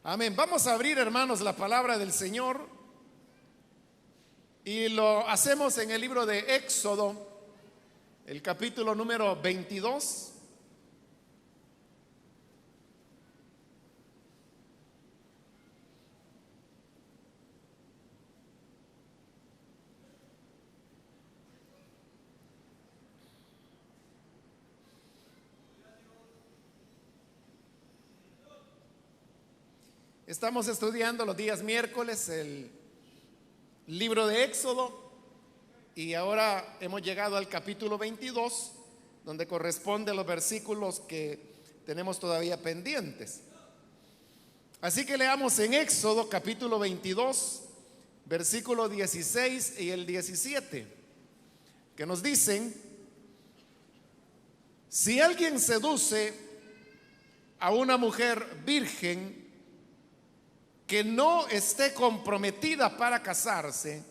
Amén. Vamos a abrir, hermanos, la palabra del Señor y lo hacemos en el libro de Éxodo, el capítulo número 22. Estamos estudiando los días miércoles el libro de Éxodo y ahora hemos llegado al capítulo 22, donde corresponde a los versículos que tenemos todavía pendientes. Así que leamos en Éxodo capítulo 22, versículo 16 y el 17, que nos dicen: si alguien seduce a una mujer virgen que no esté comprometida para casarse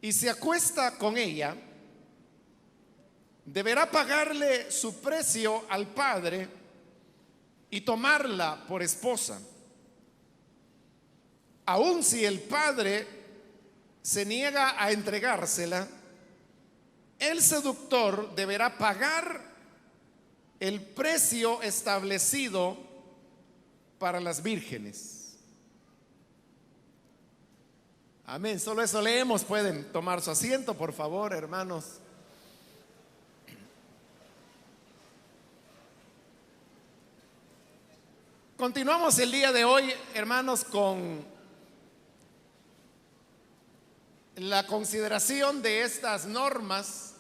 y se acuesta con ella, deberá pagarle su precio al padre y tomarla por esposa. Aun si el padre se niega a entregársela, el seductor deberá pagar el precio establecido para las vírgenes. Amén. Solo eso leemos. Pueden tomar su asiento, por favor, hermanos. Continuamos el día de hoy, hermanos, con la consideración de estas normas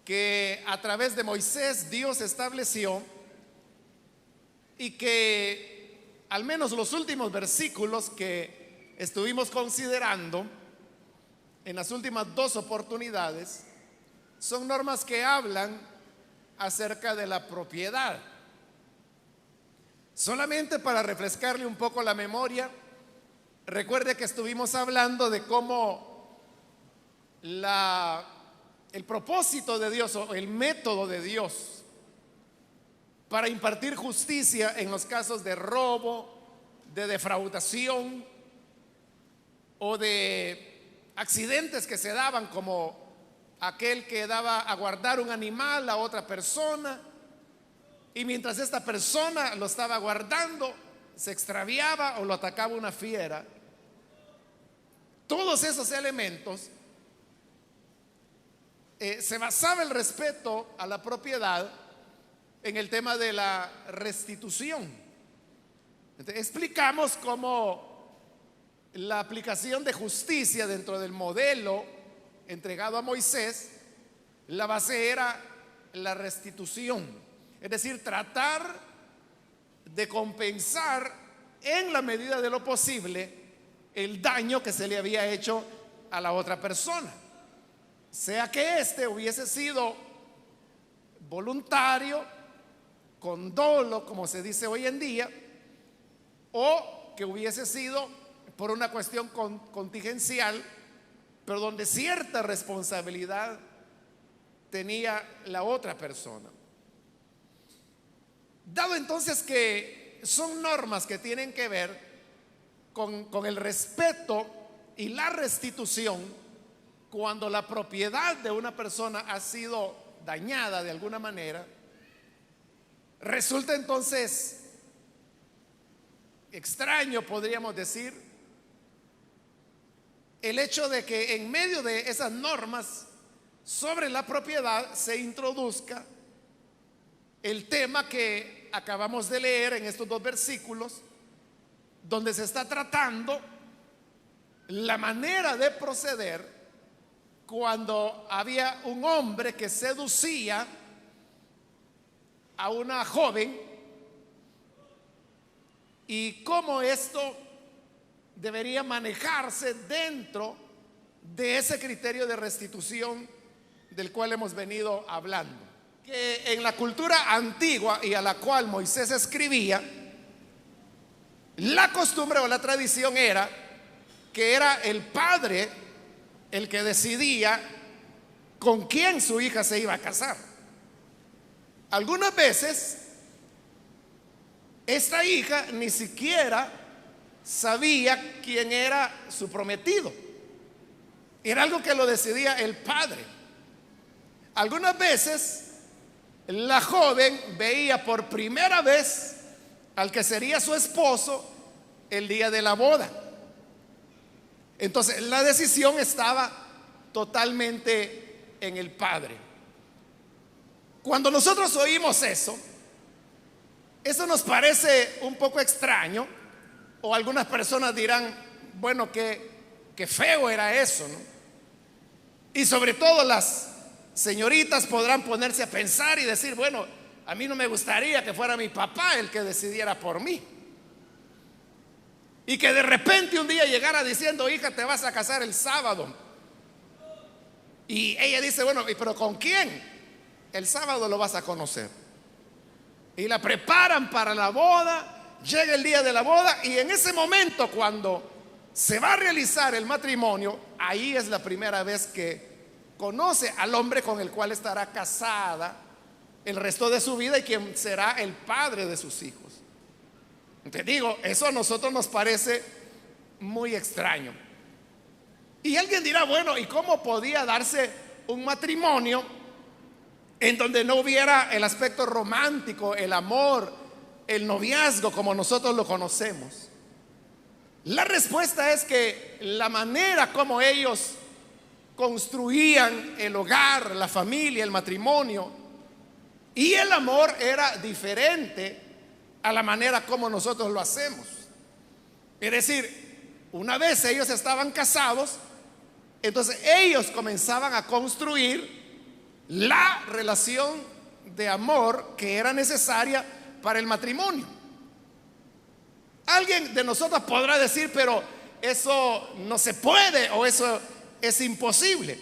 que a través de Moisés Dios estableció y que al menos los últimos versículos que estuvimos considerando en las últimas dos oportunidades son normas que hablan acerca de la propiedad. Solamente para refrescarle un poco la memoria, recuerde que estuvimos hablando de cómo el propósito de Dios o el método de Dios para impartir justicia en los casos de robo, de defraudación o de accidentes que se daban, como aquel que daba a guardar un animal a otra persona y mientras esta persona lo estaba guardando se extraviaba o lo atacaba una fiera. Todos esos elementos se basaba el respeto a la propiedad en el tema de la restitución. Entonces, explicamos cómo la aplicación de justicia dentro del modelo entregado a Moisés, la base era la restitución, es decir, tratar de compensar en la medida de lo posible el daño que se le había hecho a la otra persona, sea que éste hubiese sido voluntario, con dolo, como se dice hoy en día, o que hubiese sido por una cuestión contingencial, pero donde cierta responsabilidad tenía la otra persona. Dado entonces que son normas que tienen que ver con el respeto y la restitución cuando la propiedad de una persona ha sido dañada de alguna manera, resulta entonces extraño, podríamos decir, el hecho de que en medio de esas normas sobre la propiedad se introduzca el tema que acabamos de leer en estos dos versículos, donde se está tratando la manera de proceder cuando había un hombre que seducía a una joven y cómo esto debería manejarse dentro de ese criterio de restitución del cual hemos venido hablando. Que en la cultura antigua y a la cual Moisés escribía, la costumbre o la tradición era que era el padre el que decidía con quién su hija se iba a casar. Algunas veces esta hija ni siquiera sabía quién era su prometido. Era algo que lo decidía el padre. Algunas veces la joven veía por primera vez al que sería su esposo el día de la boda. Entonces la decisión estaba totalmente en el padre. Cuando nosotros oímos eso nos parece un poco extraño, o algunas personas dirán, bueno, qué feo era eso, ¿no? Y sobre todo las señoritas podrán ponerse a pensar y decir, bueno, a mí no me gustaría que fuera mi papá el que decidiera por mí. Y que de repente un día llegara diciendo, hija, te vas a casar el sábado. Y ella dice, bueno, pero ¿con quién? El sábado lo vas a conocer. Y la preparan para la boda, llega el día de la boda y en ese momento cuando se va a realizar el matrimonio, ahí es la primera vez que conoce al hombre con el cual estará casada el resto de su vida y quien será el padre de sus hijos. Te digo, eso a nosotros nos parece muy extraño. Y alguien dirá, bueno, ¿y cómo podía darse un matrimonio en donde no hubiera el aspecto romántico, el amor, el noviazgo como nosotros lo conocemos? La respuesta es que la manera como ellos construían el hogar, la familia, el matrimonio y el amor era diferente a la manera como nosotros lo hacemos. Es decir, una vez ellos estaban casados, entonces ellos comenzaban a construir la relación de amor que era necesaria para el matrimonio. Alguien de nosotros podrá decir, pero eso no se puede o eso es imposible.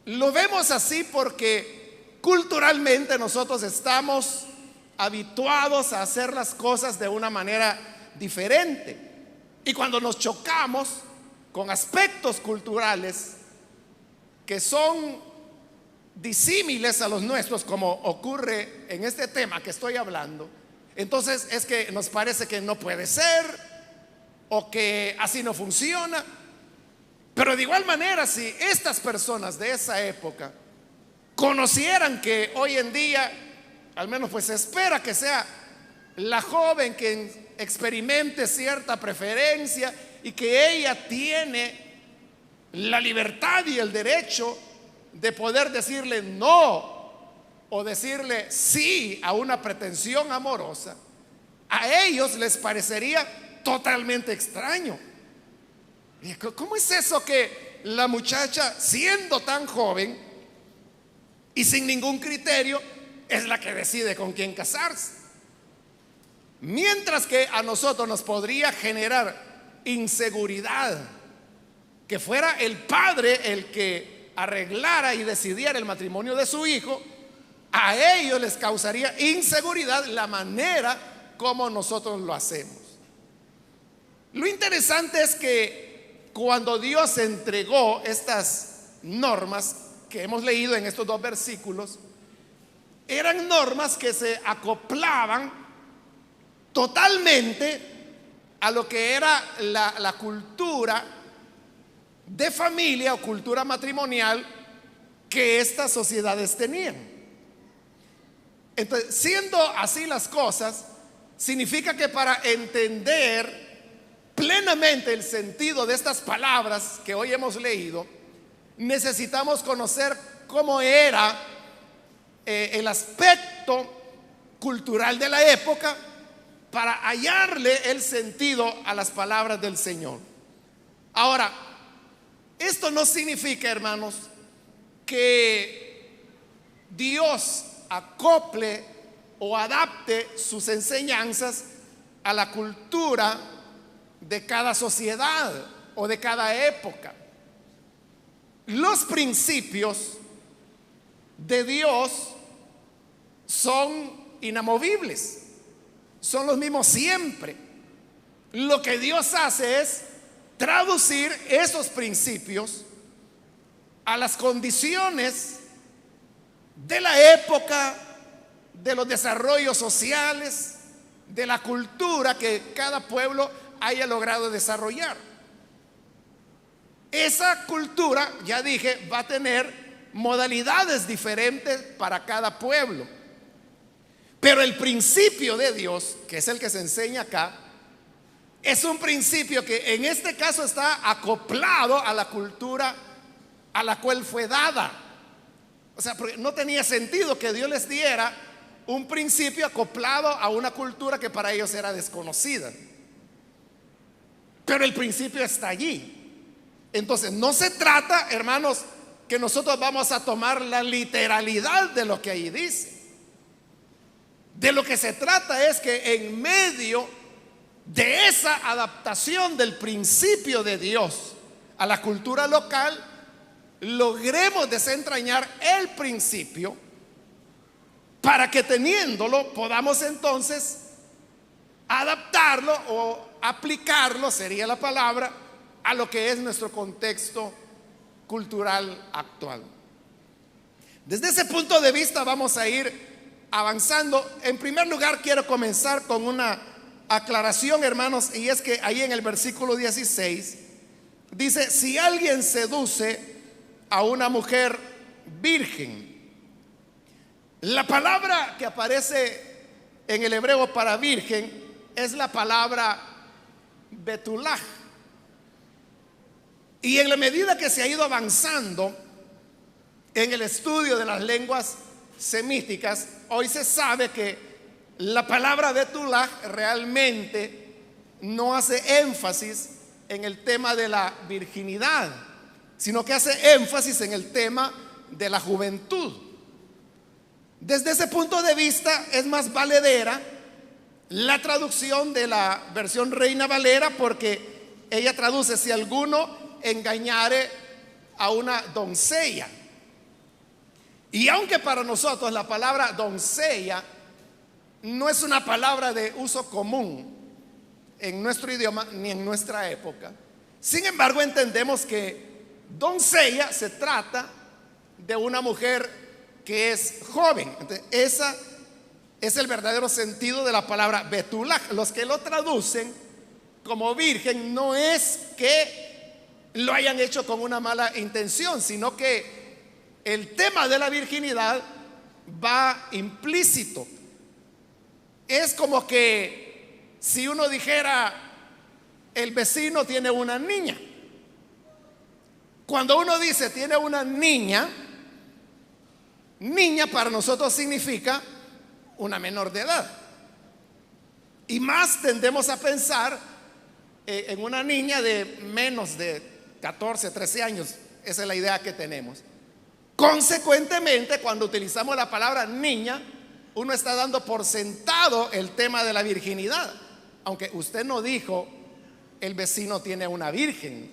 Lo vemos así porque culturalmente nosotros estamos habituados a hacer las cosas de una manera diferente. Y cuando nos chocamos con aspectos culturales que son disímiles a los nuestros, como ocurre en este tema que estoy hablando, entonces es que nos parece que no puede ser o que así no funciona. Pero de igual manera, si estas personas de esa época conocieran que hoy en día, al menos pues se espera que sea la joven que experimente cierta preferencia y que ella tiene la libertad y el derecho de poder decirle no o decirle sí a una pretensión amorosa, a ellos les parecería totalmente extraño. ¿Cómo es eso que la muchacha, siendo tan joven y sin ningún criterio, es la que decide con quién casarse? Mientras que a nosotros nos podría generar inseguridad que fuera el padre el que arreglara y decidiera el matrimonio de su hijo, a ellos les causaría inseguridad la manera como nosotros lo hacemos. Lo interesante es que cuando Dios entregó estas normas que hemos leído en estos dos versículos, eran normas que se acoplaban totalmente a lo que era la cultura de familia o cultura matrimonial que estas sociedades tenían. Entonces, siendo así las cosas, significa que para entender plenamente el sentido de estas palabras que hoy hemos leído, necesitamos conocer cómo era el aspecto cultural de la época para hallarle el sentido a las palabras del Señor. Ahora, esto no significa, hermanos, que Dios acople o adapte sus enseñanzas a la cultura de cada sociedad o de cada época. Los principios de Dios son inamovibles, son los mismos siempre. Lo que Dios hace es traducir esos principios a las condiciones de la época, de los desarrollos sociales, de la cultura que cada pueblo haya logrado desarrollar. Esa cultura, ya dije, va a tener modalidades diferentes para cada pueblo. Pero el principio de Dios, que es el que se enseña acá, es un principio que en este caso está acoplado a la cultura a la cual fue dada. O sea, porque no tenía sentido que Dios les diera un principio acoplado a una cultura que para ellos era desconocida. Pero el principio está allí. Entonces, no se trata, hermanos, que nosotros vamos a tomar la literalidad de lo que ahí dice. De lo que se trata es que en medio de esa adaptación del principio de Dios a la cultura local, logremos desentrañar el principio para que teniéndolo podamos entonces adaptarlo o aplicarlo, sería la palabra, a lo que es nuestro contexto cultural actual. Desde ese punto de vista vamos a ir avanzando. En primer lugar, quiero comenzar con una aclaración, hermanos, y es que ahí en el versículo 16 dice: si alguien seduce a una mujer virgen. La palabra que aparece en el hebreo para virgen es la palabra betulaj. Y en la medida que se ha ido avanzando en el estudio de las lenguas semíticas, hoy se sabe que la palabra betulaj realmente no hace énfasis en el tema de la virginidad, sino que hace énfasis en el tema de la juventud. Desde ese punto de vista es más valedera la traducción de la versión Reina Valera, porque ella traduce: si alguno engañare a una doncella. Y aunque para nosotros la palabra doncella no es una palabra de uso común en nuestro idioma ni en nuestra época, sin embargo entendemos que doncella se trata de una mujer que es joven. Entonces, ese es el verdadero sentido de la palabra betulaj. Los que lo traducen como virgen no es que lo hayan hecho con una mala intención, sino que el tema de la virginidad va implícito. Es como que si uno dijera: el vecino tiene una niña. Cuando uno dice tiene una niña, niña para nosotros significa una menor de edad. Y más tendemos a pensar en una niña de menos de 14, 13 años. Esa es la idea que tenemos. Consecuentemente, cuando utilizamos la palabra niña, uno está dando por sentado el tema de la virginidad, aunque usted no dijo el vecino tiene una virgen.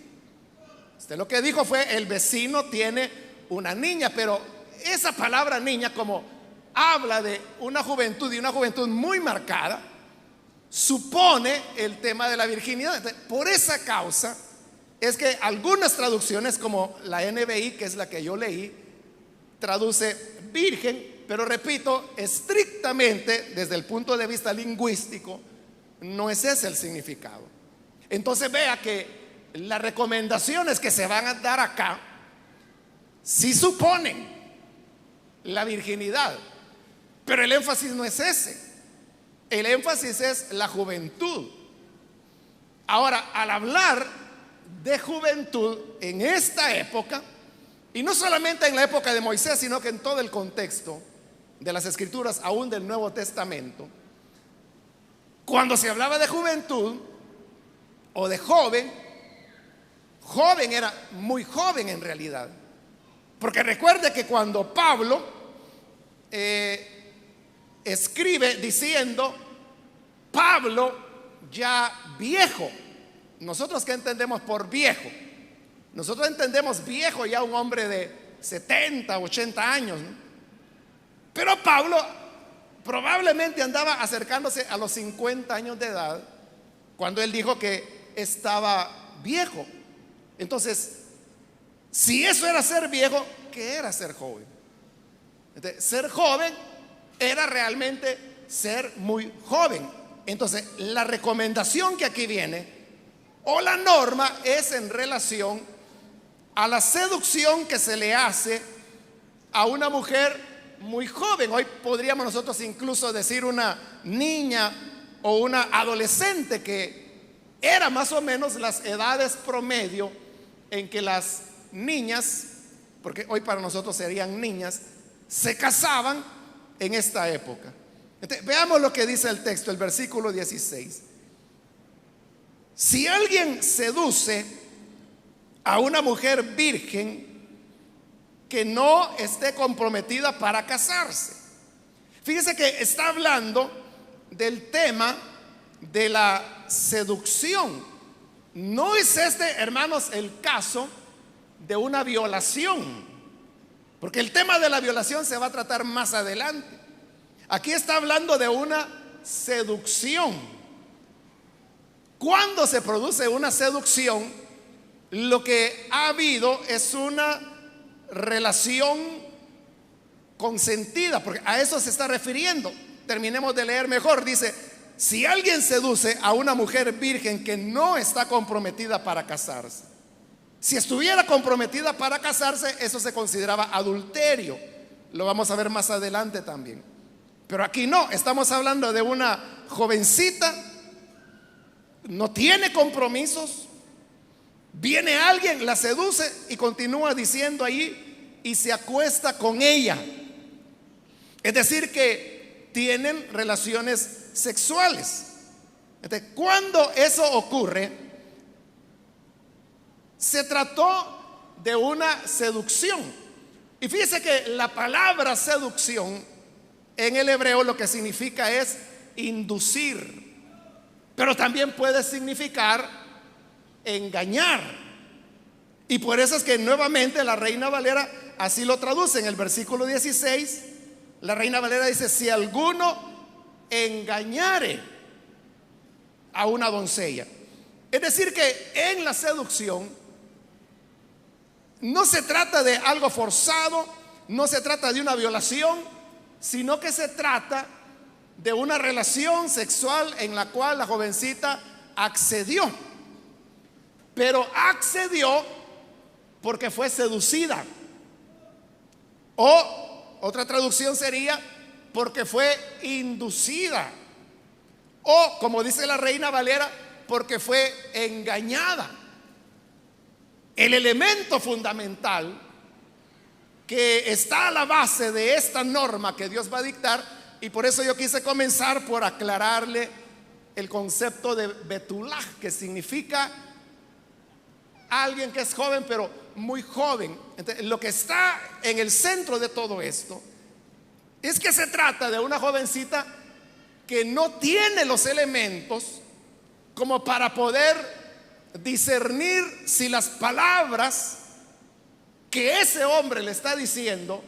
Usted lo que dijo fue el vecino tiene una niña. Pero esa palabra niña, como habla de una juventud, y una juventud muy marcada, supone el tema de la virginidad. Entonces, por esa causa es que algunas traducciones, como la NBI, que es la que yo leí, traduce virgen, pero repito, estrictamente desde el punto de vista lingüístico no es ese el significado. Entonces vea que las recomendaciones que se van a dar acá sí suponen la virginidad, pero el énfasis no es ese. El énfasis es la juventud. Ahora, al hablar de juventud en esta época, y no solamente en la época de Moisés, sino que en todo el contexto de las escrituras, aún del Nuevo Testamento, cuando se hablaba de juventud o de joven, joven era muy joven en realidad. Porque recuerde que cuando Pablo escribe diciendo Pablo ya viejo, nosotros ¿qué entendemos por viejo? Nosotros entendemos viejo ya un hombre de 70, 80 años, ¿no? Pero Pablo probablemente andaba acercándose a los 50 años de edad cuando él dijo que estaba viejo. Entonces, si eso era ser viejo, ¿qué era ser joven? Entonces, ser joven era realmente ser muy joven. Entonces, la recomendación que aquí viene, o la norma, es en relación a la seducción que se le hace a una mujer muy joven. Hoy podríamos nosotros incluso decir una niña o una adolescente, que era más o menos las edades promedio en que las niñas, porque hoy para nosotros serían niñas, se casaban en esta época. Entonces, veamos lo que dice el texto, el versículo 16. Si alguien seduce a una mujer virgen que no esté comprometida para casarse. Fíjese que está hablando del tema de la seducción. No es este, hermanos, el caso de una violación, porque el tema de la violación se va a tratar más adelante. Aquí está hablando de una seducción. Cuando se produce una seducción, lo que ha habido es una relación consentida, porque a eso se está refiriendo. Terminemos de leer mejor. Dice: si alguien seduce a una mujer virgen que no está comprometida para casarse. Si estuviera comprometida para casarse, eso se consideraba adulterio. Lo vamos a ver más adelante también. Pero aquí no, estamos hablando de una jovencita, no tiene compromisos. Viene alguien, la seduce y continúa diciendo ahí, y se acuesta con ella. Es decir, que tienen relaciones sexuales. Entonces, cuando eso ocurre, se trató de una seducción. Y fíjese que la palabra seducción en el hebreo lo que significa es inducir, pero también puede significar engañar. Y por eso es que nuevamente la Reina Valera así lo traduce. En el versículo 16, la Reina Valera dice: si alguno engañare a una doncella. Es decir, que en la seducción no se trata de algo forzado, no se trata de una violación, sino que se trata de una relación sexual en la cual la jovencita accedió. Pero accedió porque fue seducida. O otra traducción sería porque fue inducida. O, como dice la Reina Valera, porque fue engañada. El elemento fundamental que está a la base de esta norma que Dios va a dictar, y por eso yo quise comenzar por aclararle el concepto de betulaj, que significa alguien que es joven, pero muy joven. Entonces, lo que está en el centro de todo esto es que se trata de una jovencita que no tiene los elementos como para poder discernir si las palabras que ese hombre le está diciendo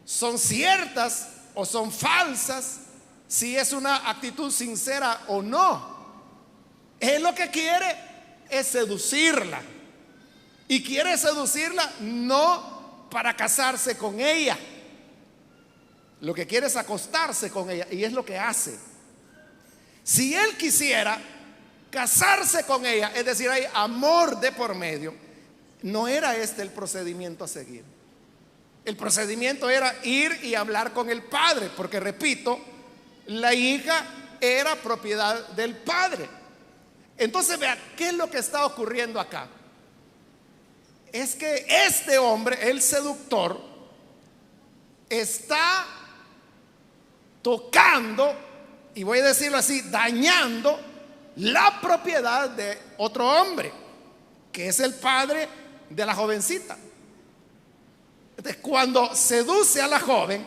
son ciertas o son falsas, si es una actitud sincera o no. Él lo que quiere es seducirla, y quiere seducirla no para casarse con ella. Lo que quiere es acostarse con ella, y es lo que hace. Si él quisiera casarse con ella, es decir, hay amor de por medio, no era este el procedimiento a seguir. El procedimiento era ir y hablar con el padre, porque repito, la hija era propiedad del padre. Entonces, vea, ¿qué es lo que está ocurriendo acá? Es que este hombre, el seductor, está tocando, y voy a decirlo así, dañando la propiedad de otro hombre, que es el padre de la jovencita. Entonces, cuando seduce a la joven,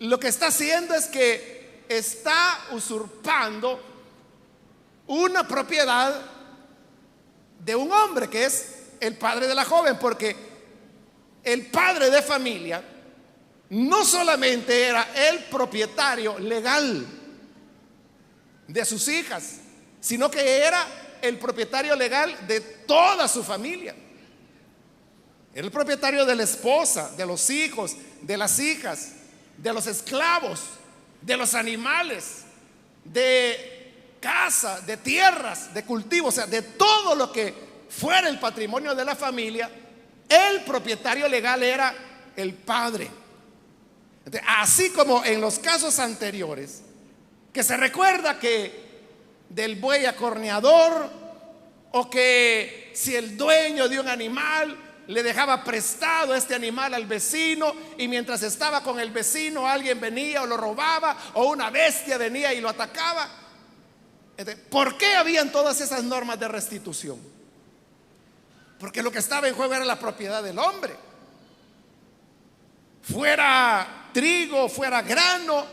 lo que está haciendo es que está usurpando una propiedad de un hombre que es el padre de la joven, porque el padre de familia no solamente era el propietario legal de sus hijas, sino que era el propietario legal de toda su familia. Era el propietario de la esposa, de los hijos, de las hijas, de los esclavos, de los animales, de casa, de tierras, de cultivo, o sea, de todo lo que fuera el patrimonio de la familia, el propietario legal era el padre. Entonces, así como en los casos anteriores, que se recuerda que del buey acorneador, o que si el dueño de un animal le dejaba prestado este animal al vecino, y mientras estaba con el vecino alguien venía o lo robaba, o una bestia venía y lo atacaba. Entonces, ¿por qué habían todas esas normas de restitución? Porque lo que estaba en juego era la propiedad del hombre. Fuera trigo, fuera grano,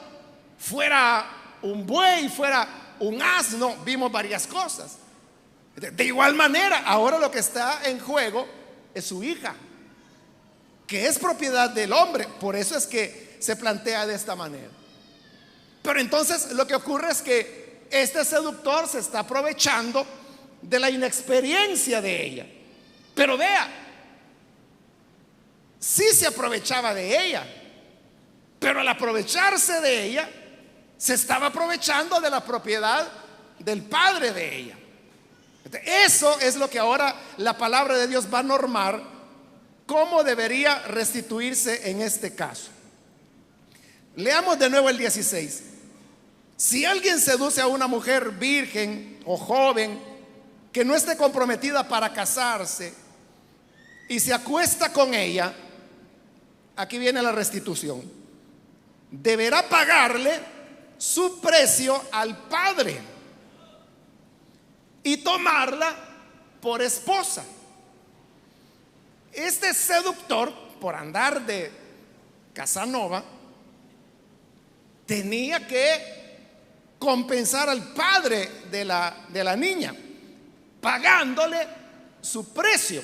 fuera un buey, fuera un asno, vimos varias cosas. De igual manera, ahora lo que está en juego es su hija, que es propiedad del hombre. Por eso es que se plantea de esta manera. Pero entonces lo que ocurre es que este seductor se está aprovechando de la inexperiencia de ella. Pero vea, sí se aprovechaba de ella, pero al aprovecharse de ella, se estaba aprovechando de la propiedad del padre de ella. Eso es lo que ahora la palabra de Dios va a normar, cómo debería restituirse en este caso. Leamos de nuevo el 16. Si alguien seduce a una mujer virgen o joven que no esté comprometida para casarse y se acuesta con ella, aquí viene la restitución. Deberá pagarle su precio al padre y tomarla por esposa. Este seductor, por andar de Casanova, tenía que compensar al padre de la niña, pagándole su precio.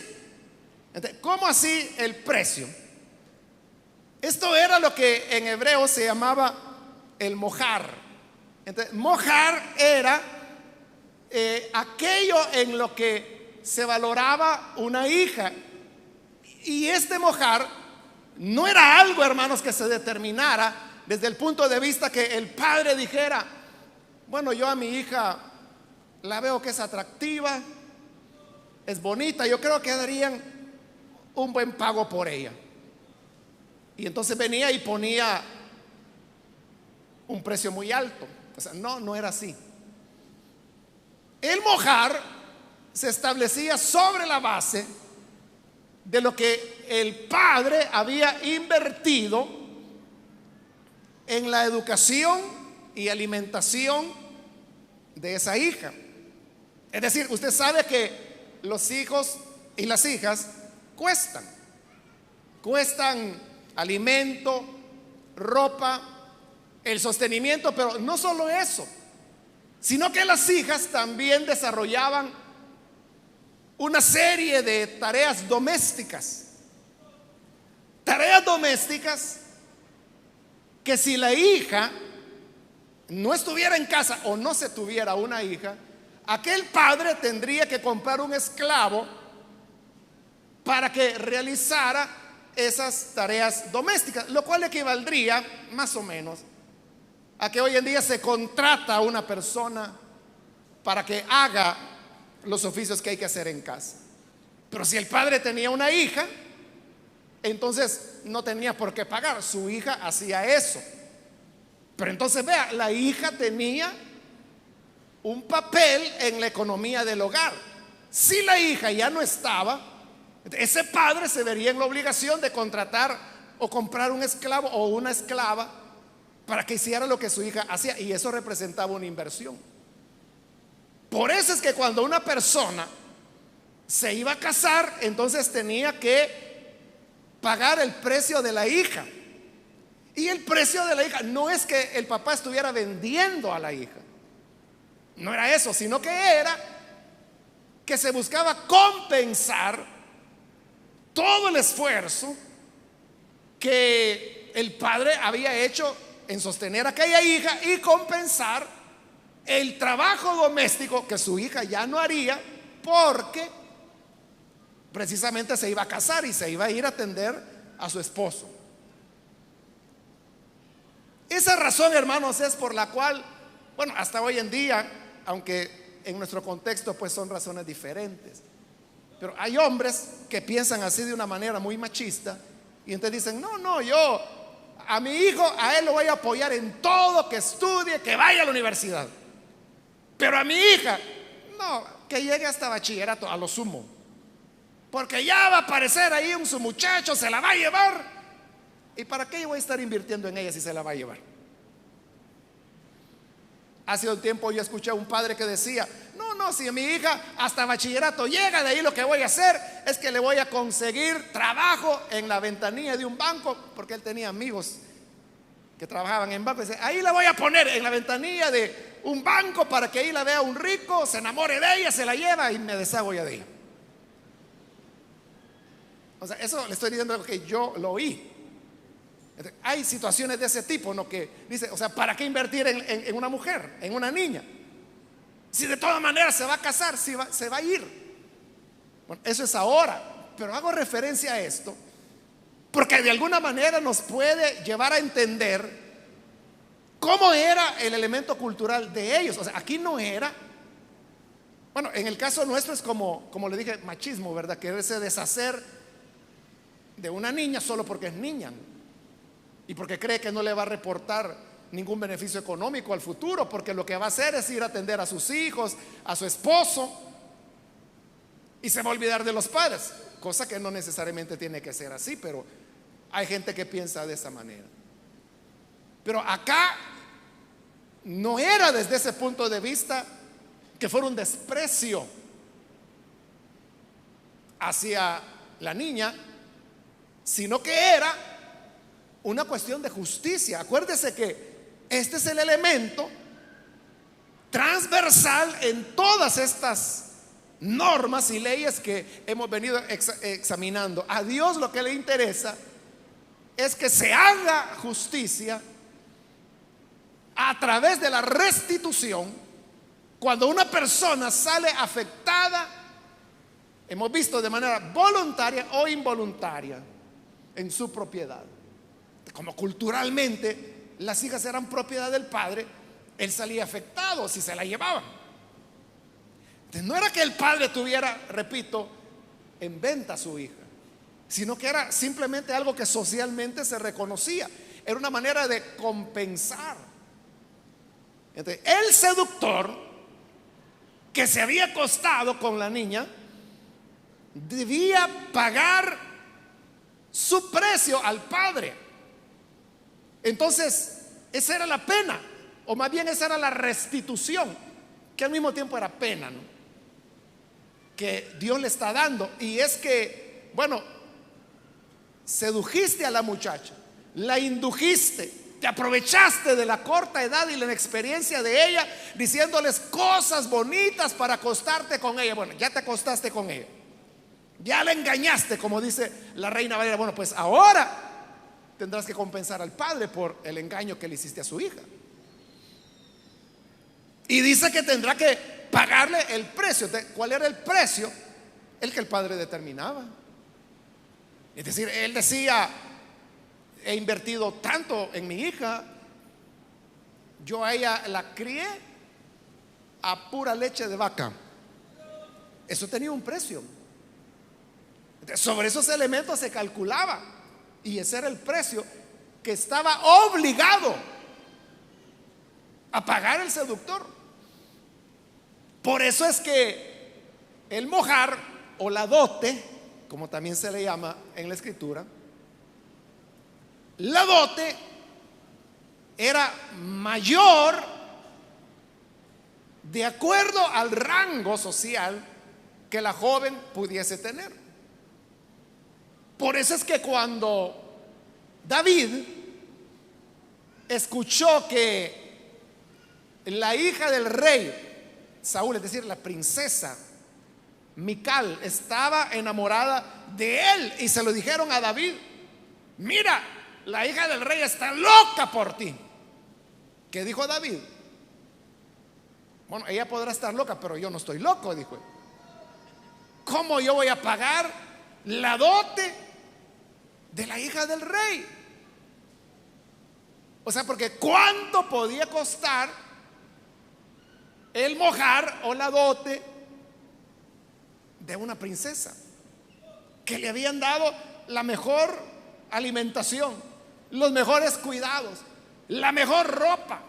Entonces, ¿cómo así el precio? Esto era lo que en hebreo se llamaba el mojar. Entonces, mojar era aquello en lo que se valoraba una hija. Y este mojar no era algo, hermanos, que se determinara desde el punto de vista que el padre dijera: bueno, yo a mi hija la veo que es atractiva, es bonita, yo creo que darían un buen pago por ella. Y entonces venía y ponía un precio muy alto. O sea, no era así. El mojar se establecía sobre la base de lo que el padre había invertido en la educación y alimentación de esa hija. Es decir, usted sabe que los hijos y las hijas cuestan alimento, ropa, el sostenimiento, pero no solo eso, sino que las hijas también desarrollaban una serie de tareas domésticas. Tareas domésticas que si la hija no estuviera en casa o no se tuviera una hija, aquel padre tendría que comprar un esclavo para que realizara esas tareas domésticas, lo cual equivaldría más o menos a que hoy en día se contrata a una persona para que haga los oficios que hay que hacer en casa. Pero si el padre tenía una hija, entonces no tenía por qué pagar, su hija hacía eso. Pero entonces vea, la hija tenía un papel en la economía del hogar. Si la hija ya no estaba, ese padre se vería en la obligación de contratar o comprar un esclavo o una esclava para que hiciera lo que su hija hacía, y eso representaba una inversión. Por eso es que cuando una persona se iba a casar, entonces tenía que pagar el precio de la hija. Y el precio de la hija no es que el papá estuviera vendiendo a la hija, no era eso, sino que era que se buscaba compensar todo el esfuerzo que el padre había hecho en sostener a aquella hija y compensar el trabajo doméstico que su hija ya no haría, porque precisamente se iba a casar y se iba a ir a atender a su esposo. Esa razón, hermanos, es por la cual, bueno, hasta hoy en día aunque en nuestro contexto pues son razones diferentes. Pero hay hombres que piensan así de una manera muy machista y entonces dicen, no, no, yo a mi hijo, a él lo voy a apoyar en todo, que estudie, que vaya a la universidad. Pero a mi hija, no, que llegue hasta bachillerato a lo sumo. Porque ya va a aparecer ahí su muchacho, se la va a llevar. ¿Y para qué yo voy a estar invirtiendo en ella si se la va a llevar? Hace un tiempo yo escuché a un padre que decía, no, no, si mi hija hasta bachillerato llega, de ahí lo que voy a hacer es que le voy a conseguir trabajo en la ventanilla de un banco, porque él tenía amigos que trabajaban en banco. Dice, ahí la voy a poner en la ventanilla de un banco para que ahí la vea un rico, se enamore de ella, se la lleva y me deshago ya de ella. O sea, eso le estoy diciendo que yo lo oí. Hay situaciones de ese tipo, ¿no? Que dice, o sea, ¿para qué invertir en una mujer, en una niña? Si de todas maneras se va a casar, si se va a ir. Bueno, eso es ahora, pero hago referencia a esto porque de alguna manera nos puede llevar a entender cómo era el elemento cultural de ellos. O sea, aquí no era, bueno, en el caso nuestro es como le dije, machismo, ¿verdad? Quererse deshacer de una niña solo porque es niña y porque cree que no le va a reportar ningún beneficio económico al futuro, porque lo que va a hacer es ir a atender a sus hijos, a su esposo, y se va a olvidar de los padres, cosa que no necesariamente tiene que ser así, pero hay gente que piensa de esa manera. Pero acá no era desde ese punto de vista que fuera un desprecio hacia la niña, sino que era una cuestión de justicia. Acuérdese que este es el elemento transversal en todas estas normas y leyes que hemos venido examinando. A Dios lo que le interesa es que se haga justicia a través de la restitución cuando una persona sale afectada, hemos visto, de manera voluntaria o involuntaria en su propiedad. Como culturalmente las hijas eran propiedad del padre, él salía afectado si se la llevaban. Entonces, no era que el padre tuviera, repito, en venta a su hija, sino que era simplemente algo que socialmente se reconocía. Era una manera de compensar. Entonces, el seductor que se había acostado con la niña debía pagar su precio al padre. Entonces, esa era la pena, o más bien esa era la restitución, que al mismo tiempo era pena, ¿no? Que Dios le está dando. Y es que, bueno, sedujiste a la muchacha, la indujiste, te aprovechaste de la corta edad y la inexperiencia de ella, diciéndoles cosas bonitas para acostarte con ella. Bueno, ya te acostaste con ella, ya la engañaste, como dice la Reina Valera. Bueno, pues ahora tendrás que compensar al padre por el engaño que le hiciste a su hija. Y dice que tendrá que pagarle el precio. ¿Cuál era el precio? El que el padre determinaba. Es decir, él decía, he invertido tanto en mi hija, yo a ella la crié a pura leche de vaca. Eso tenía un precio. Sobre esos elementos se calculaba, y ese era el precio que estaba obligado a pagar el seductor. Por eso es que el mojar, o la dote, como también se le llama en la escritura, la dote era mayor de acuerdo al rango social que la joven pudiese tener. Por eso es que cuando David escuchó que la hija del rey Saúl, es decir, la princesa Mical, estaba enamorada de él, y se lo dijeron a David, mira, la hija del rey está loca por ti. ¿Qué dijo David? Bueno, ella podrá estar loca, pero yo no estoy loco, dijo él. ¿Cómo yo voy a pagar la dote de la hija del rey? O sea, porque ¿cuánto podía costar el mojar o la dote de una princesa, que le habían dado la mejor alimentación, los mejores cuidados, la mejor ropa.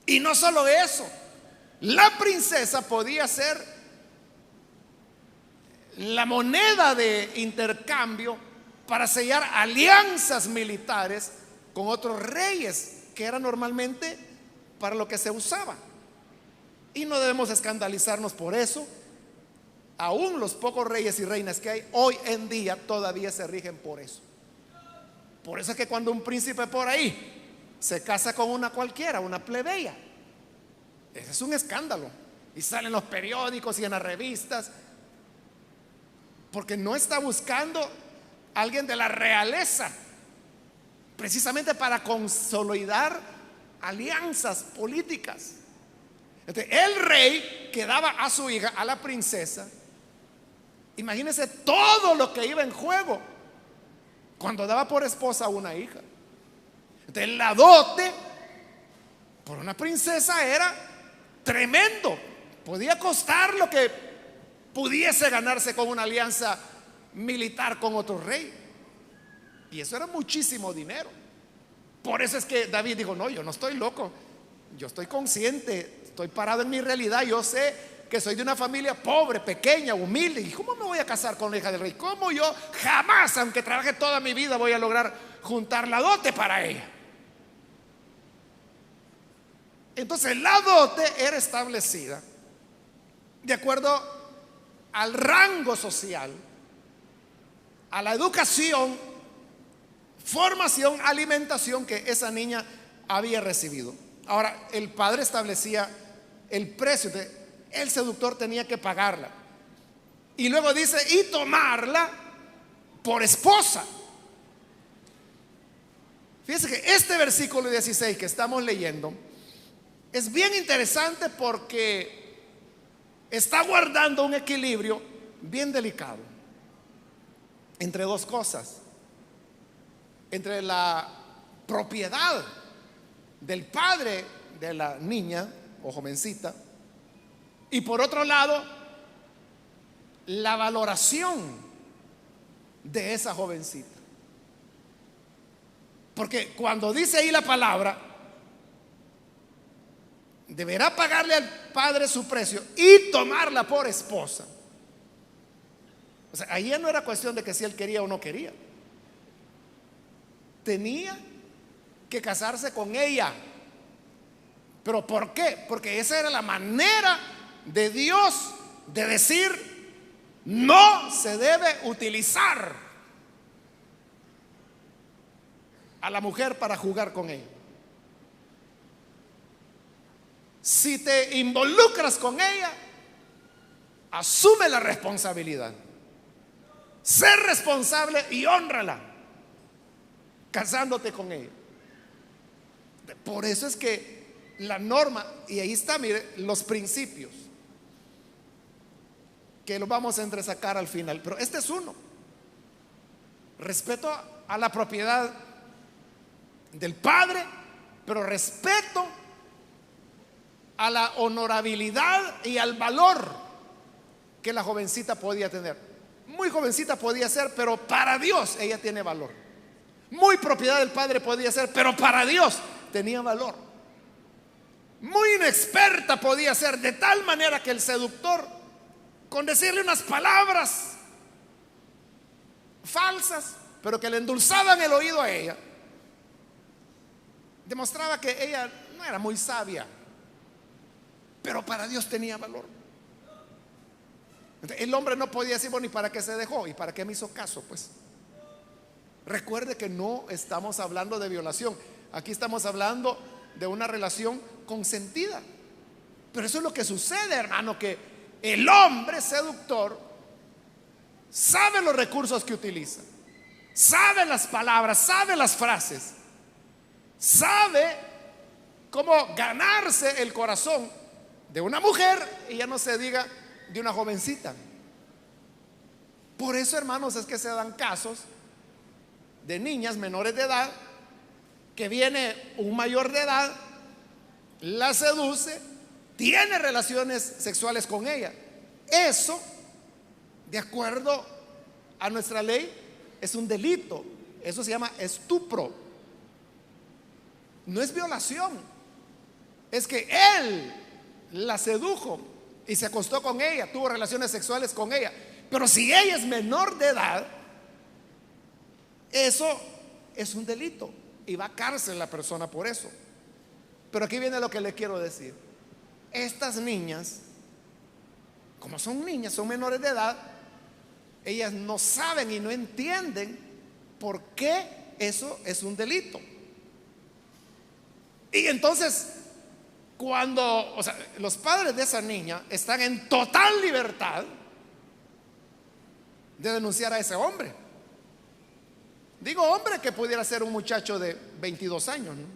Y no solo eso, la princesa podía ser la moneda de intercambio para sellar alianzas militares con otros reyes, que era normalmente para lo que se usaba. Y no debemos escandalizarnos por eso. Aún los pocos reyes y reinas que hay hoy en día todavía se rigen por eso. Por eso es que cuando un príncipe por ahí se casa con una cualquiera, una plebeya, ese es un escándalo. Y salen los periódicos y en las revistas, porque no está buscando a alguien de la realeza, precisamente para consolidar alianzas políticas. Entonces, el rey que daba a su hija, a la princesa, imagínense todo lo que iba en juego cuando daba por esposa a una hija. Entonces, la dote por una princesa era tremendo. Podía costar lo que pudiese ganarse con una alianza militar con otro rey. Y eso era muchísimo dinero. Por eso es que David dijo: no, yo no estoy loco, yo estoy consciente, estoy parado en mi realidad. Yo sé que soy de una familia pobre, pequeña, humilde. ¿Y cómo me voy a casar con la hija del rey? ¿Cómo yo jamás, aunque trabaje toda mi vida, voy a lograr juntar la dote para ella? Entonces, la dote era establecida de acuerdo al rango social, a la educación, formación, alimentación que esa niña había recibido. Ahora, el padre establecía el precio. El seductor tenía que pagarla. Y luego dice: y tomarla por esposa. Fíjense que este versículo 16 que estamos leyendo es bien interesante, porque está guardando un equilibrio bien delicado entre dos cosas: entre la propiedad del padre de la niña o jovencita, y por otro lado, la valoración de esa jovencita. Porque cuando dice ahí la palabra, deberá pagarle al padre su precio y tomarla por esposa. O sea, ahí ya no era cuestión de que si él quería o no quería. Tenía que casarse con ella. ¿Pero por qué? Porque esa era la manera de Dios de decir: no se debe utilizar a la mujer para jugar con ella. Si te involucras con ella, asume la responsabilidad, sé responsable y hónrala casándote con ella. Por eso es que la norma, y ahí está, mire, los principios que los vamos a entresacar al final, pero este es uno: respeto a la propiedad del padre, pero respeto a la honorabilidad y al valor que la jovencita podía tener. Muy jovencita podía ser, pero para Dios ella tiene valor. Muy propiedad del padre podía ser, pero para Dios tenía valor. Muy inexperta podía ser, de tal manera que el seductor, con decirle unas palabras falsas, pero que le endulzaban el oído a ella, demostraba que ella no era muy sabia, pero para Dios tenía valor. El hombre no podía decir: bueno, ¿y para qué se dejó? ¿Y para qué me hizo caso? Pues recuerde que no estamos hablando de violación. Aquí estamos hablando de una relación consentida. Pero eso es lo que sucede, hermano, que el hombre seductor sabe los recursos que utiliza, sabe las palabras, sabe las frases, sabe cómo ganarse el corazón de una mujer, y ya no se diga de una jovencita. Por eso, hermanos, es que se dan casos de niñas menores de edad, que viene un mayor de edad, la seduce, tiene relaciones sexuales con ella, eso, de acuerdo a nuestra ley, es un delito. Eso se llama estupro. No es violación, es que él la sedujo y se acostó con ella, tuvo relaciones sexuales con ella. Pero si ella es menor de edad, eso es un delito y va a cárcel la persona por eso. Pero aquí viene lo que le quiero decir. Estas niñas, como son niñas, son menores de edad, ellas no saben y no entienden por qué eso es un delito. Y entonces, cuando, o sea, los padres de esa niña están en total libertad de denunciar a ese hombre. Digo hombre, que pudiera ser un muchacho de 22 años, ¿no?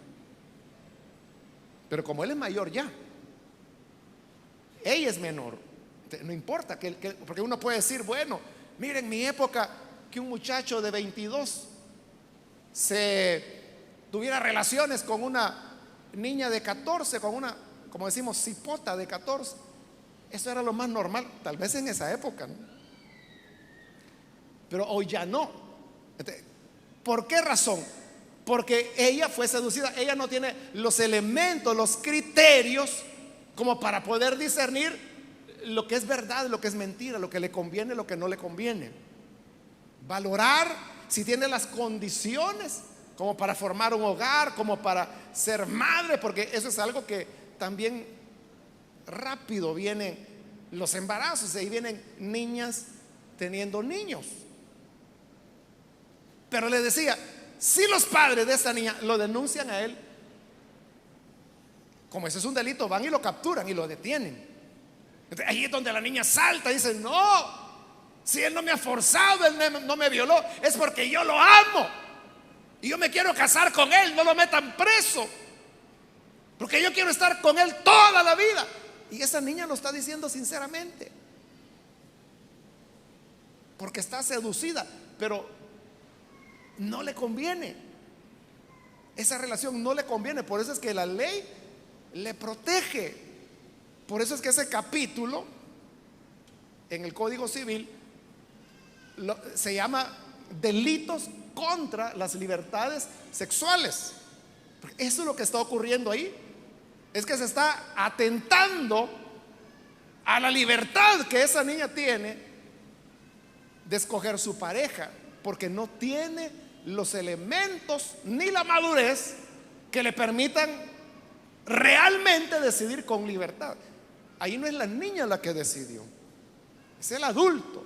Pero como él es mayor ya, ella es menor, no importa, porque uno puede decir, bueno, miren, en mi época, que un muchacho de 22 se tuviera relaciones con una niña de 14, con una, como decimos, cipota de 14, eso era lo más normal, tal vez en esa época, ¿no? Pero hoy ya no. ¿Por qué razón? Porque ella fue seducida. Ella no tiene los elementos, los criterios como para poder discernir lo que es verdad, lo que es mentira, lo que le conviene, lo que no le conviene. Valorar si tiene las condiciones como para formar un hogar, como para ser madre, porque eso es algo que también rápido vienen los embarazos, ahí vienen niñas teniendo niños. Pero le decía, si los padres de esta niña lo denuncian a él, como ese es un delito, van y lo capturan y lo detienen. Entonces, ahí es donde la niña salta y dice, no, si él no me ha forzado, él no me violó, es porque yo lo amo y yo me quiero casar con él, no lo metan preso, porque yo quiero estar con él toda la vida. Y esa niña lo está diciendo sinceramente, porque está seducida, pero no le conviene. Esa relación no le conviene. Por eso es que la ley le protege. Por eso es que ese capítulo en el Código Civil se llama delitos contra las libertades sexuales. Porque eso es lo que está ocurriendo ahí. Es que se está atentando a la libertad que esa niña tiene de escoger su pareja, porque no tiene los elementos ni la madurez que le permitan realmente decidir con libertad. Ahí no es la niña la que decidió, es el adulto,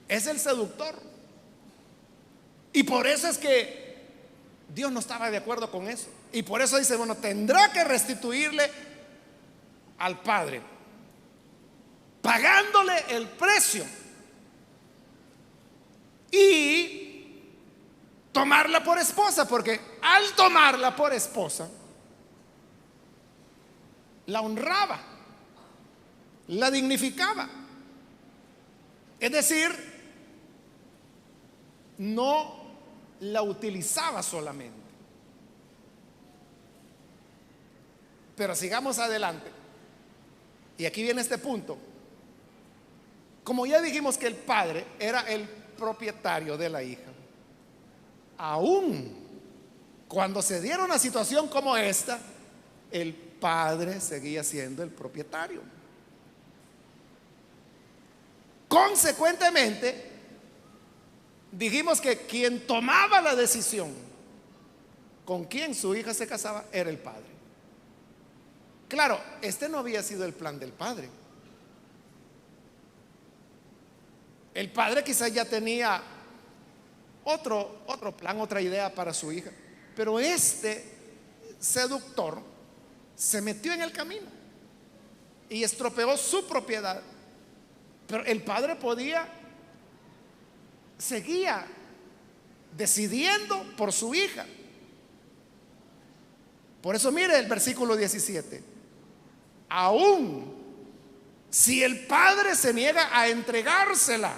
es el seductor. Y por eso es que Dios no estaba de acuerdo con eso. Y por eso dice, bueno, tendrá que restituirle al padre, pagándole el precio, y tomarla por esposa, porque al tomarla por esposa la honraba, la dignificaba. Es decir, no la utilizaba solamente. Pero sigamos adelante. Y aquí viene este punto. Como ya dijimos que el padre era el propietario de la hija, aún cuando se diera una situación como esta, el padre seguía siendo el propietario. Consecuentemente, dijimos que quien tomaba la decisión con quién su hija se casaba era el padre. Claro, este no había sido el plan del padre. El padre quizás ya tenía otro plan, otra idea para su hija, pero este seductor se metió en el camino y estropeó su propiedad. Pero el padre seguía decidiendo por su hija. Por eso mire el versículo 17. Aún si el padre se niega a entregársela,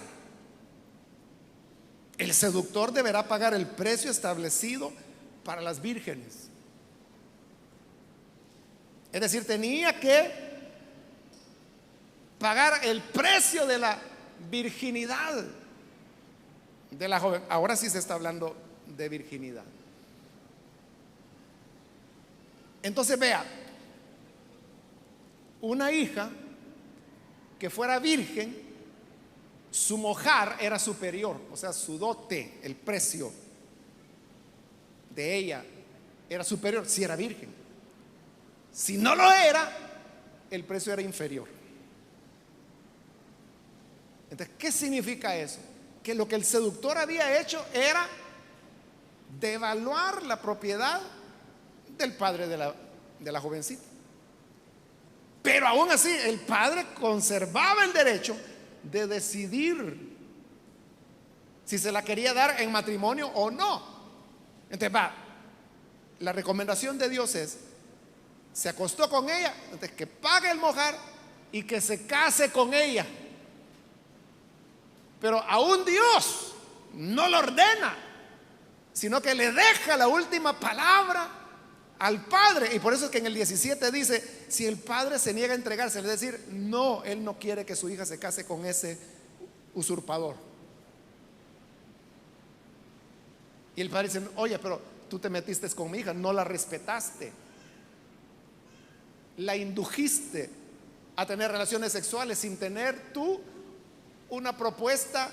el seductor deberá pagar el precio establecido para las vírgenes. Es decir, tenía que pagar el precio de la virginidad de la joven. Ahora sí se está hablando de virginidad. Entonces vea, una hija que fuera virgen, su mojar era superior, o sea, su dote, el precio de ella era superior si era virgen. Si no lo era, el precio era inferior. Entonces, ¿qué significa eso? Que lo que el seductor había hecho era devaluar la propiedad del padre de la jovencita. Pero aún así, el padre conservaba el derecho de decidir si se la quería dar en matrimonio o no. Entonces la recomendación de Dios es: se acostó con ella, entonces que pague el mojar y que se case con ella. Pero aún Dios no lo ordena, sino que le deja la última palabra al padre. Y por eso es que en el 17 dice: si el padre se niega a entregarse, es decir, no, él no quiere que su hija se case con ese usurpador. Y el padre dice: oye, pero tú te metiste con mi hija, no la respetaste, la indujiste a tener relaciones sexuales sin tener tú una propuesta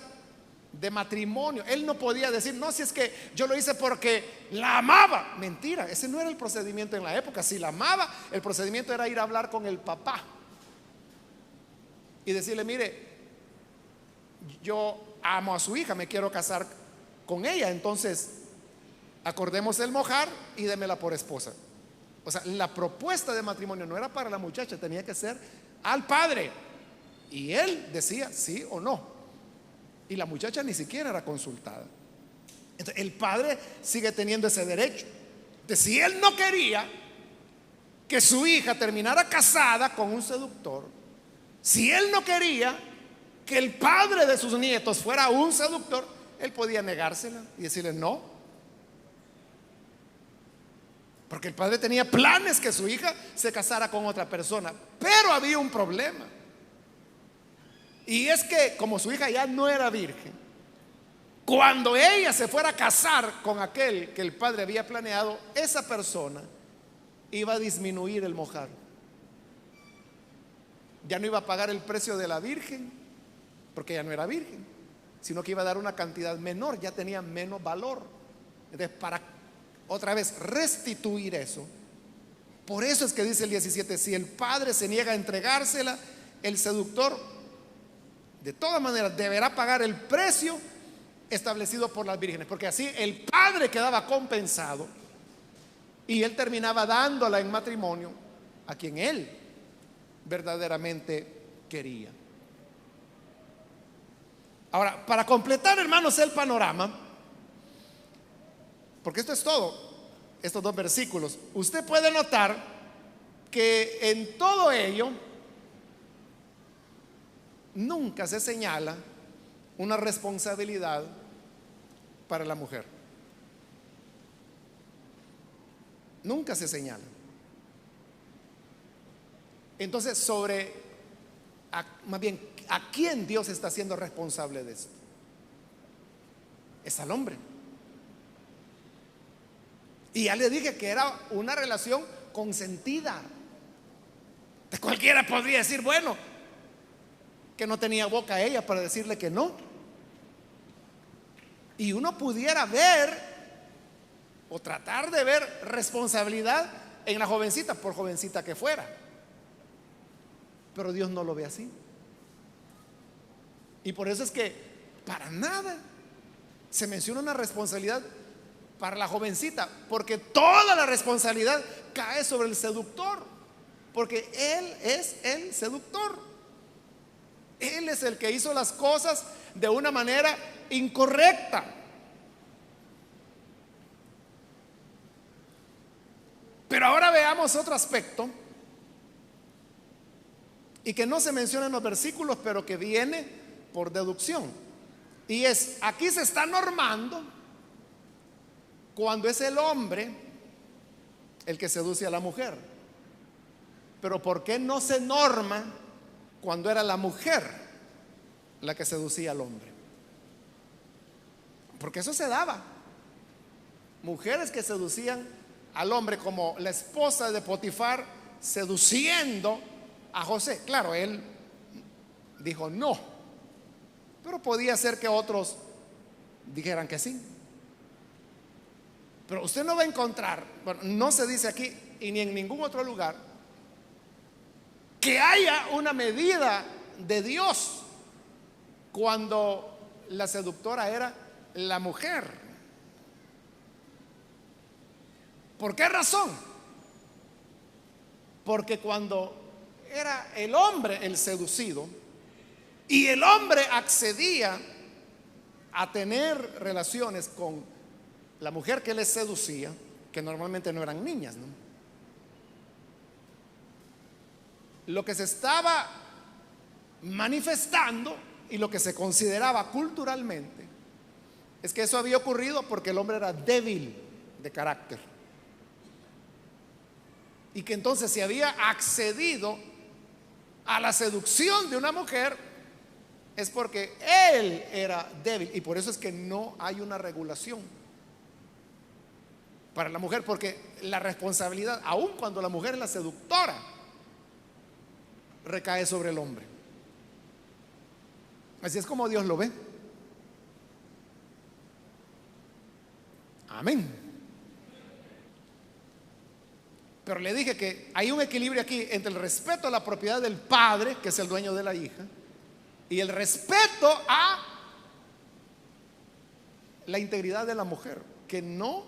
de matrimonio. Él no podía decir: no, si es que yo lo hice porque la amaba. Mentira, ese no era el procedimiento en la época. Si la amaba, el procedimiento era ir a hablar con el papá y decirle: mire, yo amo a su hija, me quiero casar con ella, entonces acordemos el mojar y démela por esposa. O sea, la propuesta de matrimonio no era para la muchacha, tenía que ser al padre, y él decía sí o no, y la muchacha ni siquiera era consultada. Entonces, el padre sigue teniendo ese derecho de, si él no quería que su hija terminara casada con un seductor, si él no quería que el padre de sus nietos fuera un seductor, él podía negársela y decirle no, porque el padre tenía planes que su hija se casara con otra persona. Pero había un problema, y es que como su hija ya no era virgen, cuando ella se fuera a casar con aquel que el padre había planeado, esa persona iba a disminuir el mojar. Ya no iba a pagar el precio de la virgen, porque ya no era virgen, sino que iba a dar una cantidad menor, ya tenía menos valor. Entonces, para otra vez restituir eso, por eso es que dice el 17: si el padre se niega a entregársela, el seductor de todas maneras deberá pagar el precio establecido por las vírgenes, porque así el padre quedaba compensado y él terminaba dándola en matrimonio a quien él verdaderamente quería. Ahora, para completar, hermanos, el panorama, porque esto es todo, estos dos versículos, usted puede notar que en todo ello nunca se señala una responsabilidad para la mujer. Nunca se señala. Entonces, más bien, ¿a quién Dios está haciendo responsable de esto? Es al hombre. Y ya le dije que era una relación consentida. Cualquiera podría decir, bueno, que no tenía boca ella para decirle que no. Y uno pudiera ver o tratar de ver responsabilidad en la jovencita, por jovencita que fuera. Pero Dios no lo ve así. Y por eso es que para nada se menciona una responsabilidad para la jovencita, porque toda la responsabilidad cae sobre el seductor, porque él es el seductor. Él es el que hizo las cosas de una manera incorrecta. Pero ahora veamos otro aspecto, y que no se menciona en los versículos, pero que viene por deducción. Y es, aquí se está normando cuando es el hombre el que seduce a la mujer. Pero ¿por qué no se norma cuando era la mujer la que seducía al hombre. Porque eso se daba. Mujeres que seducían al hombre, como la esposa de Potifar seduciendo a José. Claro, él dijo no, pero podía ser que otros dijeran que sí. Pero usted no va a encontrar, bueno, no se dice aquí y ni en ningún otro lugar, que haya una medida de Dios cuando la seductora era la mujer. ¿Por qué razón? Porque cuando era el hombre el seducido y el hombre accedía a tener relaciones con la mujer que le seducía, que normalmente no eran niñas, ¿no? Lo que se estaba manifestando y lo que se consideraba culturalmente es que eso había ocurrido porque el hombre era débil de carácter y que entonces si había accedido a la seducción de una mujer es porque él era débil, y por eso es que no hay una regulación para la mujer, porque la responsabilidad, aun cuando la mujer es la seductora, recae sobre el hombre. Así es como Dios lo ve. Amén. Pero le dije que hay un equilibrio aquí entre el respeto a la propiedad del padre, que es el dueño de la hija, y el respeto a la integridad de la mujer, que no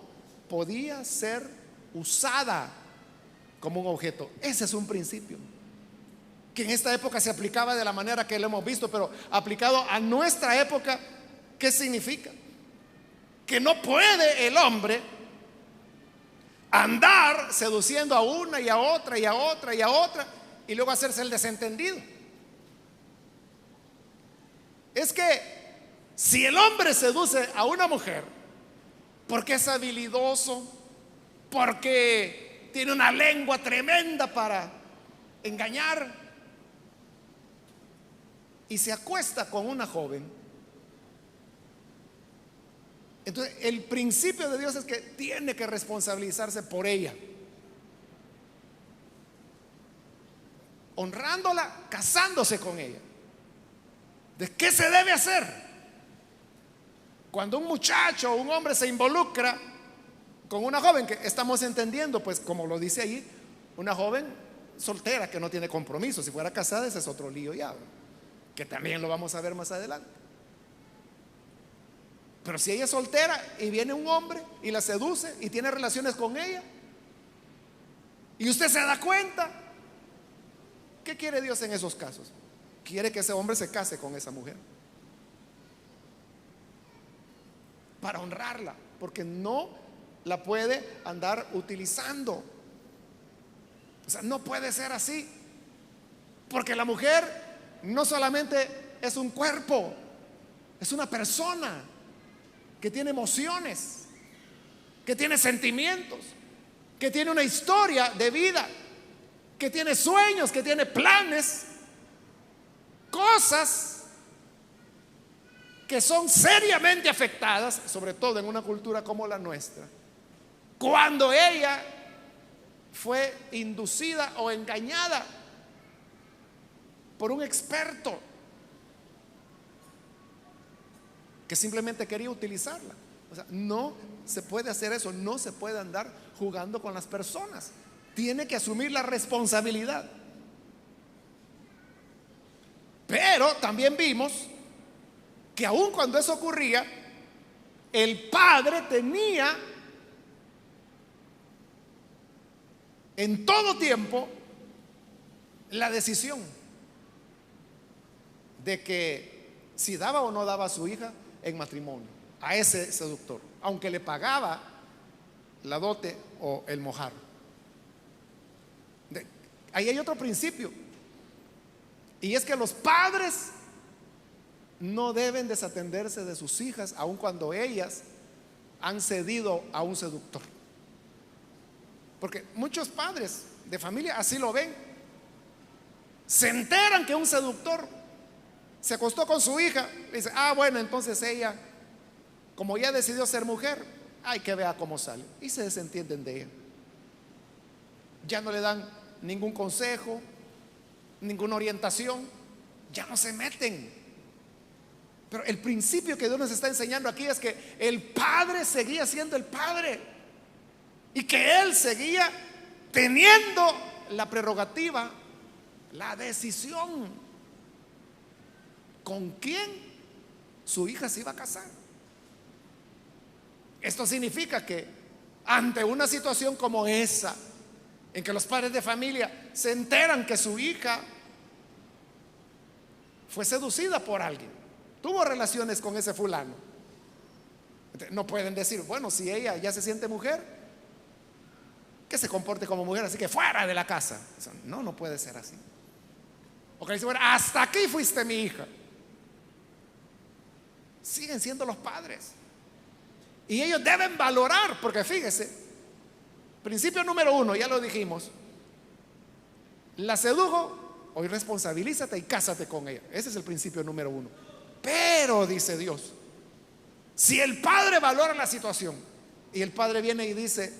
podía ser usada como un objeto. Ese es un principio que en esta época se aplicaba de la manera que lo hemos visto, pero aplicado a nuestra época, ¿qué significa? Que no puede el hombre andar seduciendo a una y a otra y a otra y a otra y luego hacerse el desentendido. Es que si el hombre seduce a una mujer porque es habilidoso, porque tiene una lengua tremenda para engañar, y se acuesta con una joven, entonces el principio de Dios es que tiene que responsabilizarse por ella, honrándola, casándose con ella. ¿De qué se debe hacer? Cuando un muchacho o un hombre se involucra con una joven, que estamos entendiendo, pues como lo dice ahí, una joven soltera que no tiene compromiso. Si fuera casada, ese es otro lío ya, que también lo vamos a ver más adelante. Pero si ella es soltera y viene un hombre y la seduce y tiene relaciones con ella, y usted se da cuenta, ¿qué quiere Dios en esos casos? Quiere que ese hombre se case con esa mujer para honrarla, porque no la puede andar utilizando. O sea, no puede ser así, porque la mujer no solamente es un cuerpo, es una persona que tiene emociones, que tiene sentimientos, que tiene una historia de vida, que tiene sueños, que tiene planes, cosas que son seriamente afectadas, sobre todo en una cultura como la nuestra, cuando ella fue inducida o engañada por un experto que simplemente quería utilizarla. O sea, no se puede hacer eso, no se puede andar jugando con las personas. Tiene que asumir la responsabilidad. Pero también vimos que aun cuando eso ocurría, el padre tenía en todo tiempo la decisión de que si daba o no daba a su hija en matrimonio a ese seductor, aunque le pagaba la dote o el mojar. Ahí hay otro principio, y es que los padres no deben desatenderse de sus hijas aun cuando ellas han cedido a un seductor, porque muchos padres de familia así lo ven. Se enteran que un seductor se acostó con su hija. Dice, bueno, entonces ella, como ya decidió ser mujer, hay que ver cómo sale. Y se desentienden de ella. Ya no le dan ningún consejo, ninguna orientación, ya no se meten. Pero el principio que Dios nos está enseñando aquí es que el padre seguía siendo el padre y que él seguía teniendo la prerrogativa, la decisión con quién su hija se iba a casar. Esto significa que ante una situación como esa, en que los padres de familia se enteran que su hija fue seducida por alguien, tuvo relaciones con ese fulano, no pueden decir, bueno, si ella ya se siente mujer, que se comporte como mujer, así que fuera de la casa. No, no puede ser así. O que dice, bueno, hasta aquí fuiste mi hija. Siguen siendo los padres y ellos deben valorar, porque fíjese, principio número 1, ya lo dijimos, la sedujo, hoy responsabilízate y cásate con ella. Ese es el principio número 1. Pero dice Dios, si el padre valora la situación y el padre viene y dice,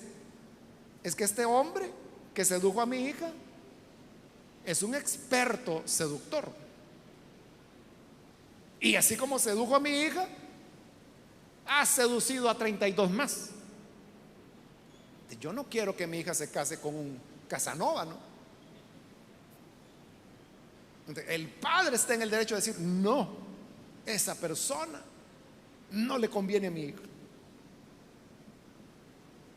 es que este hombre que sedujo a mi hija es un experto seductor, y así como sedujo a mi hija, ha seducido a 32 más. Yo no quiero que mi hija se case con un Casanova, ¿no? El padre está en el derecho de decir, no, esa persona no le conviene a mi hija,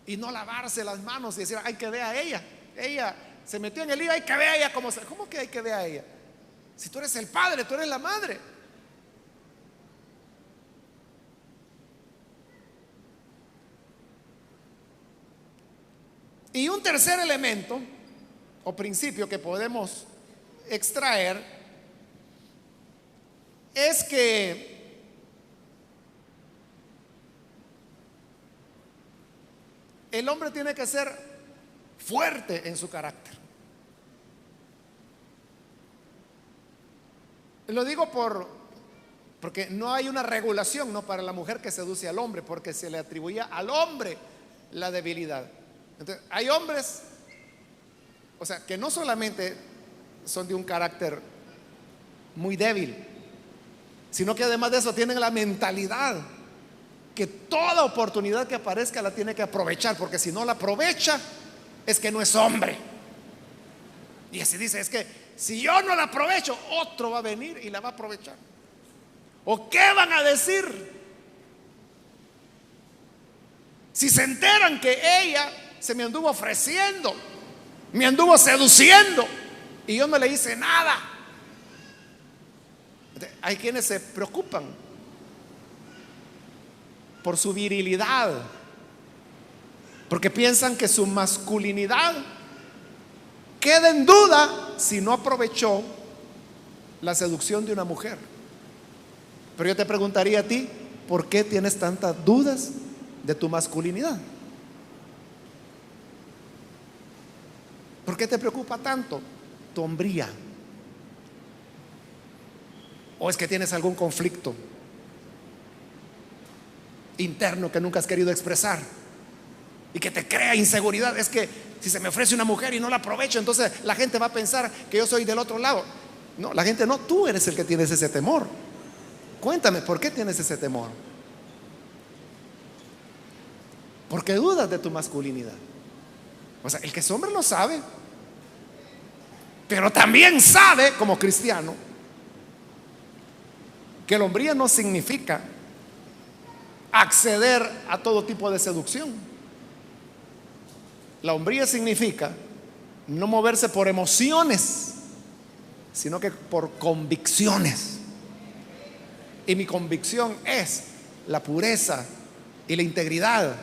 y no lavarse las manos y decir, hay que ver a ella se metió en el lío, hay que ver a ella cómo que hay que ver a ella? Si tú eres el padre, tú eres la madre. Y un tercer elemento o principio que podemos extraer es que el hombre tiene que ser fuerte en su carácter. Lo digo porque no hay una regulación, ¿no?, para la mujer que seduce al hombre, porque se le atribuía al hombre la debilidad. Entonces, hay hombres, o sea, que no solamente son de un carácter muy débil, sino que además de eso tienen la mentalidad que toda oportunidad que aparezca la tiene que aprovechar, porque si no la aprovecha es que no es hombre. Y así dice, es que si yo no la aprovecho, otro va a venir y la va a aprovechar. ¿O qué van a decir si se enteran que ella se me anduvo ofreciendo, me anduvo seduciendo y yo no le hice nada? Hay quienes se preocupan por su virilidad, porque piensan que su masculinidad queda en duda si no aprovechó la seducción de una mujer. Pero yo te preguntaría a ti, ¿por qué tienes tantas dudas de tu masculinidad? ¿Por qué te preocupa tanto tu hombría? ¿O es que tienes algún conflicto interno que nunca has querido expresar y que te crea inseguridad? Es que si se me ofrece una mujer y no la aprovecho, entonces la gente va a pensar que yo soy del otro lado. No, la gente no, tú eres el que tienes ese temor. Cuéntame, ¿por qué tienes ese temor? Porque dudas de tu masculinidad. O sea, el que es hombre lo sabe, pero también sabe, como cristiano, que la hombría no significa acceder a todo tipo de seducción. La hombría significa no moverse por emociones, sino que por convicciones. Y mi convicción es la pureza y la integridad,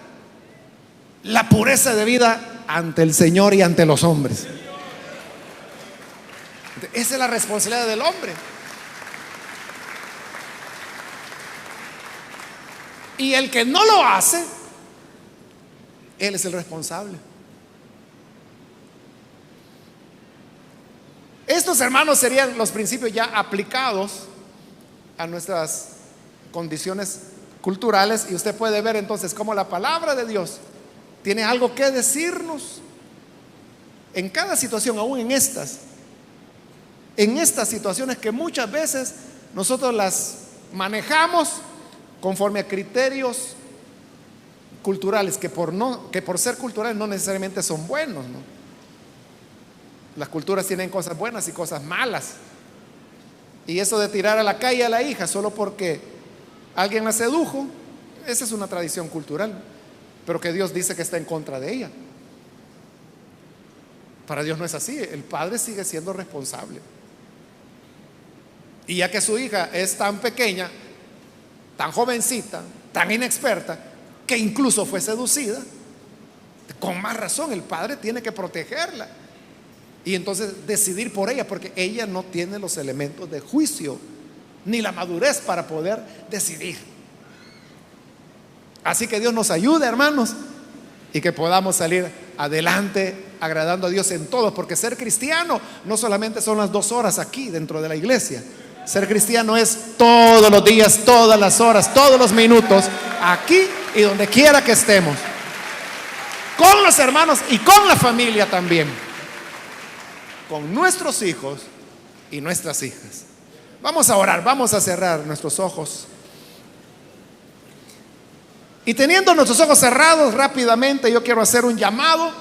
la pureza de vida ante el Señor y ante los hombres. Esa es la responsabilidad del hombre. Y el que no lo hace, él es el responsable. Él es el Estos, hermanos, serían los principios ya aplicados a nuestras condiciones culturales, y usted puede ver entonces cómo la palabra de Dios tiene algo que decirnos en cada situación, aún en estas situaciones que muchas veces nosotros las manejamos conforme a criterios culturales que por ser culturales no necesariamente son buenos, ¿no? Las culturas tienen cosas buenas y cosas malas. Y eso de tirar a la calle a la hija solo porque alguien la sedujo, esa es una tradición cultural, pero que Dios dice que está en contra de ella. Para Dios no es así. El padre sigue siendo responsable. Y ya que su hija es tan pequeña, tan jovencita, tan inexperta, que incluso fue seducida, con más razón el padre tiene que protegerla y entonces decidir por ella, porque ella no tiene los elementos de juicio ni la madurez para poder decidir. Así que Dios nos ayude, hermanos, y que podamos salir adelante agradando a Dios en todo, porque ser cristiano no solamente son las 2 horas aquí dentro de la iglesia. Ser cristiano es todos los días, todas las horas, todos los minutos, aquí y donde quiera que estemos, con los hermanos y con la familia también, con nuestros hijos y nuestras hijas. Vamos a orar, vamos a cerrar nuestros ojos. Y teniendo nuestros ojos cerrados, rápidamente yo quiero hacer un llamado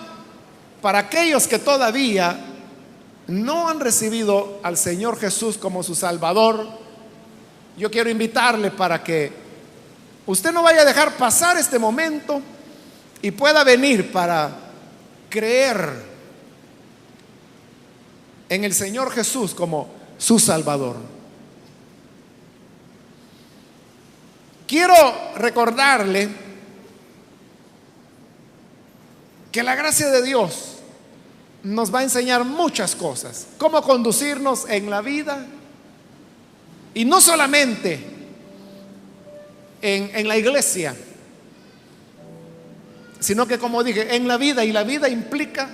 para aquellos que todavía no han recibido al Señor Jesús como su Salvador. Yo quiero invitarle para que usted no vaya a dejar pasar este momento y pueda venir para creer en el Señor Jesús como su Salvador. Quiero recordarle que la gracia de Dios nos va a enseñar muchas cosas, cómo conducirnos en la vida, y no solamente en la iglesia, sino que, como dije, en la vida. Y la vida implica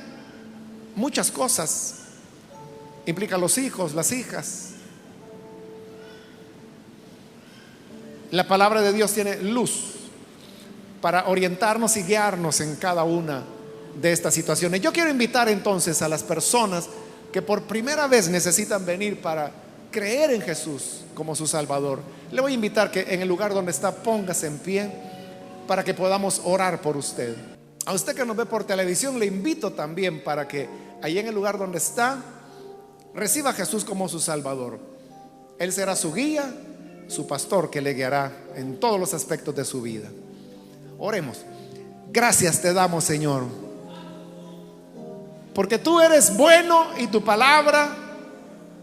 muchas cosas, implica los hijos, las hijas. La palabra de Dios tiene luz para orientarnos y guiarnos en cada una de estas situaciones. Yo quiero invitar entonces a las personas que por primera vez necesitan venir para creer en Jesús como su Salvador. Le voy a invitar que en el lugar donde está, póngase en pie para que podamos orar por usted. A usted que nos ve por televisión, le invito también para que ahí en el lugar donde está reciba a Jesús como su Salvador. Él será su guía, su pastor, que le guiará en todos los aspectos de su vida. Oremos. Gracias te damos, Señor, porque tú eres bueno y tu palabra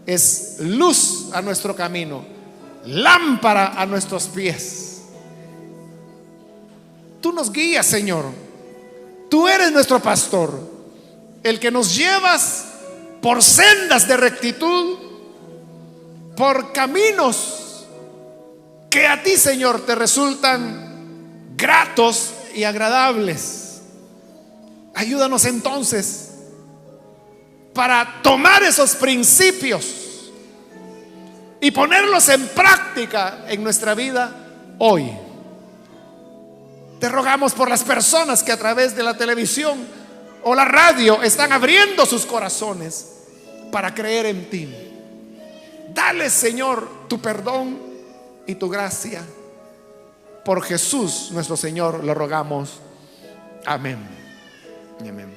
es luz a nuestro camino, lámpara a nuestros pies. Tú nos guías, Señor. Tú eres nuestro pastor, el que nos llevas por sendas de rectitud, por caminos que a ti, Señor, te resultan gratos y agradables. Ayúdanos entonces para tomar esos principios y ponerlos en práctica en nuestra vida hoy. Te rogamos por las personas que a través de la televisión o la radio están abriendo sus corazones para creer en ti. Dale, Señor, tu perdón y tu gracia. Por Jesús nuestro Señor lo rogamos. Amén. Amén.